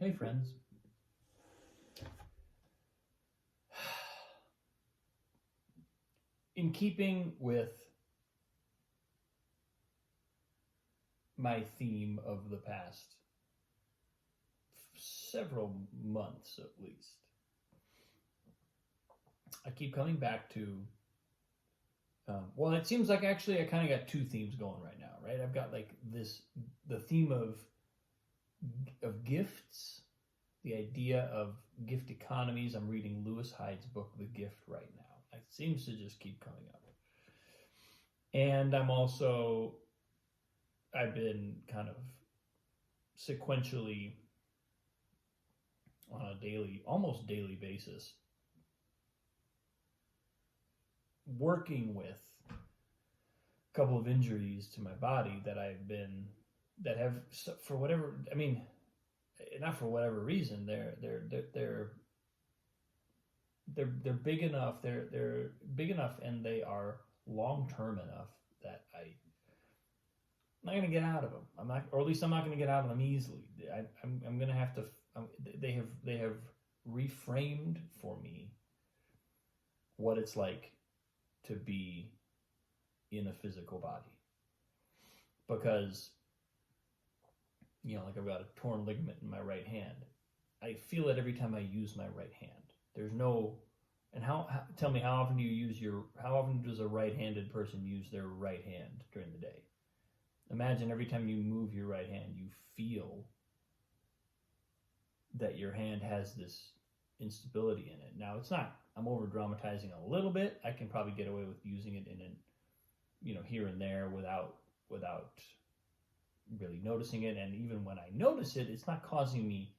Hey, friends. In keeping with my theme of the past several months at least, I keep coming back to. Well, it seems like actually I kind of got two themes going right now, right? I've got like the theme of gifts, the idea of gift economies. I'm reading Lewis Hyde's book, The Gift, right now. It seems to just keep coming up. And I've been kind of sequentially on a almost daily basis, working with a couple of injuries to my body that have, for whatever, I mean, not for whatever reason, they're big enough, they're big enough, and they are long term enough that I'm not going to get out of them. I'm not, or at least I'm not going to get out of them easily. I'm going to have to. They have reframed for me what it's like to be in a physical body, because like I've got a torn ligament in my right hand. I feel it every time I use my right hand. There's no, and tell me, how often does a right-handed person use their right hand during the day? Imagine every time you move your right hand, you feel that your hand has this instability in it. Now, it's not, I'm over dramatizing a little bit. I can probably get away with using it here and there without really noticing it. And even when I notice it, it's not causing me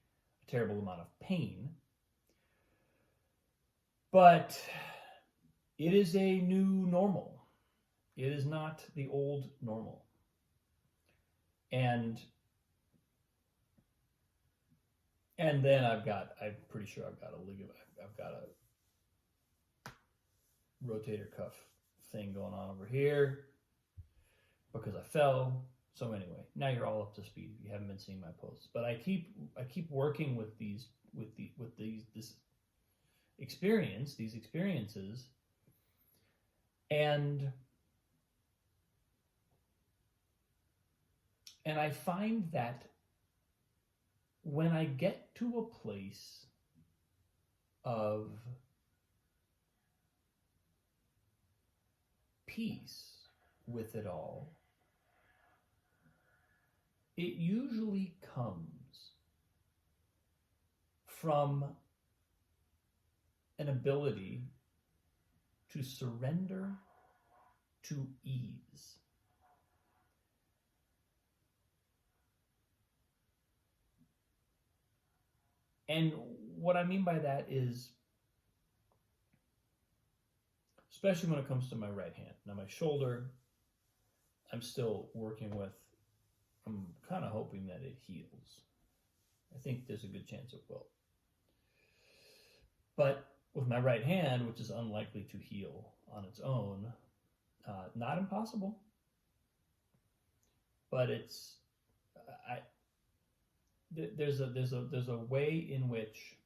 a terrible amount of pain. But it is a new normal. It is not the old normal. And then I'm pretty sure I've got a ligament. I've got a rotator cuff thing going on over here because I fell. So anyway, now you're all up to speed if you haven't been seeing my posts. But I keep working with these this experience, these experiences, and I find that when I get to a place of peace with it all, it usually comes from an ability to surrender to ease. And what I mean by that is, especially when it comes to my right hand. Now, my shoulder, I'm still working with. I'm kind of hoping that it heals. I think there's a good chance it will. But with my right hand, which is unlikely to heal on its own, not impossible, but there's a way in which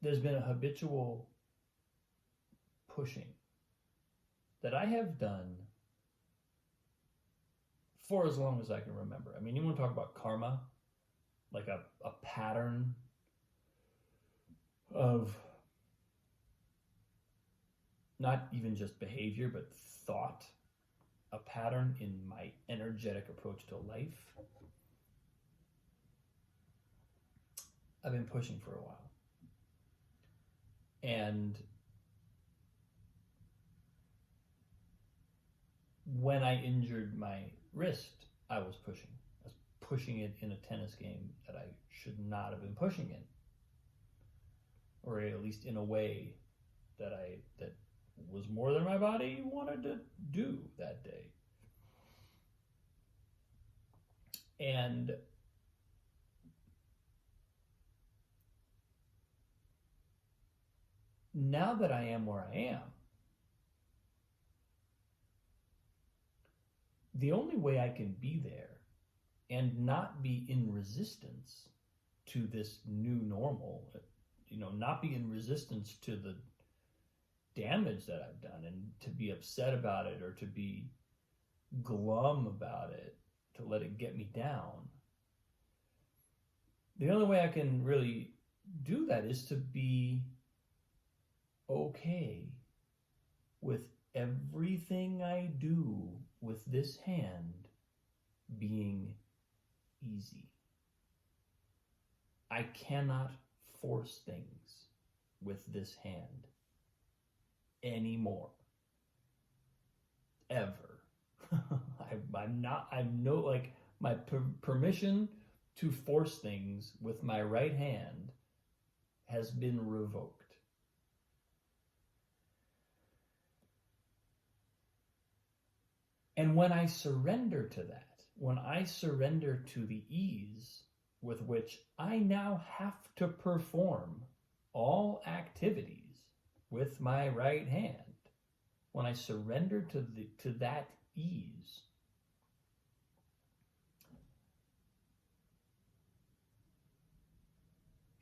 there's been a habitual pushing that I have done for as long as I can remember. I mean, you want to talk about karma, like a pattern of not even just behavior, but thought, a pattern in my energetic approach to life. I've been pushing for a while. And when I injured my wrist, I was pushing. I was pushing it in a tennis game that I should not have been pushing in. Or at least in a way that was more than my body wanted to do that day. And now that I am where I am, the only way I can be there and not be in resistance to this new normal, not be in resistance to the damage that I've done and to be upset about it or to be glum about it, to let it get me down. The only way I can really do that is to be okay with everything I do with this hand being easy. I cannot force things with this hand anymore. Ever. My permission to force things with my right hand has been revoked. And when I surrender to that, when I surrender to the ease with which I now have to perform all activities with my right hand, when I surrender to that ease,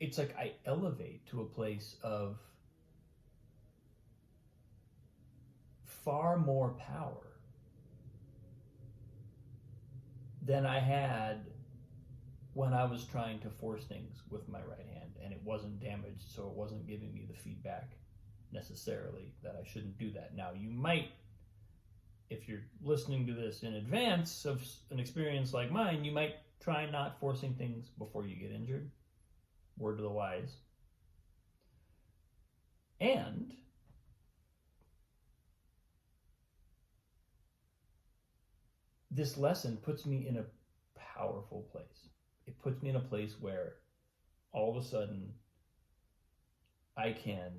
it's like I elevate to a place of far more power than I had when I was trying to force things with my right hand and it wasn't damaged, so it wasn't giving me the feedback necessarily that I shouldn't do that. Now, you might, if you're listening to this in advance of an experience like mine, you might try not forcing things before you get injured. Word to the wise. And this lesson puts me in a powerful place. It puts me in a place where all of a sudden I can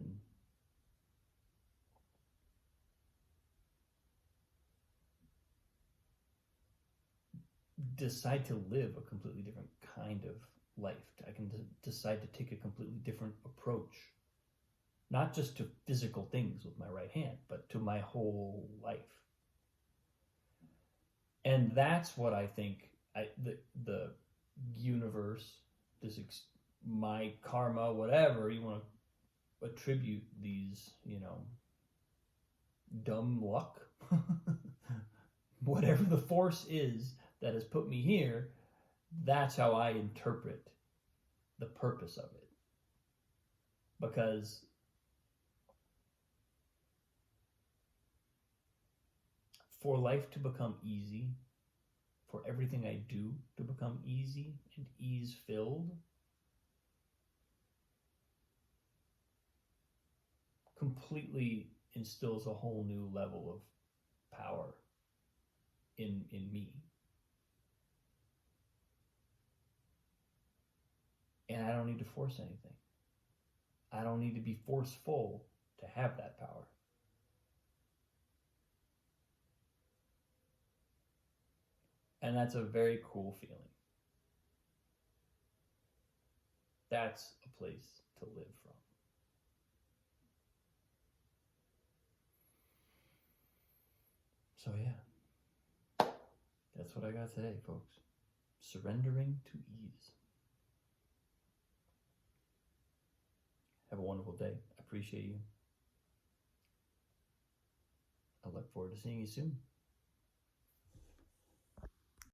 decide to live a completely different kind of life. I can decide to take a completely different approach, not just to physical things with my right hand, but to my whole life. And that's what I think the universe, my karma, whatever you want to attribute these, dumb luck, whatever the force is that has put me here, that's how I interpret the purpose of it. Because for life to become easy, for everything I do to become easy and ease-filled, completely instills a whole new level of power in me. And I don't need to force anything. I don't need to be forceful to have that power. And that's a very cool feeling. That's a place to live from. So yeah, that's what I got today, folks. Surrendering to ease. Have a wonderful day. I appreciate you. I look forward to seeing you soon.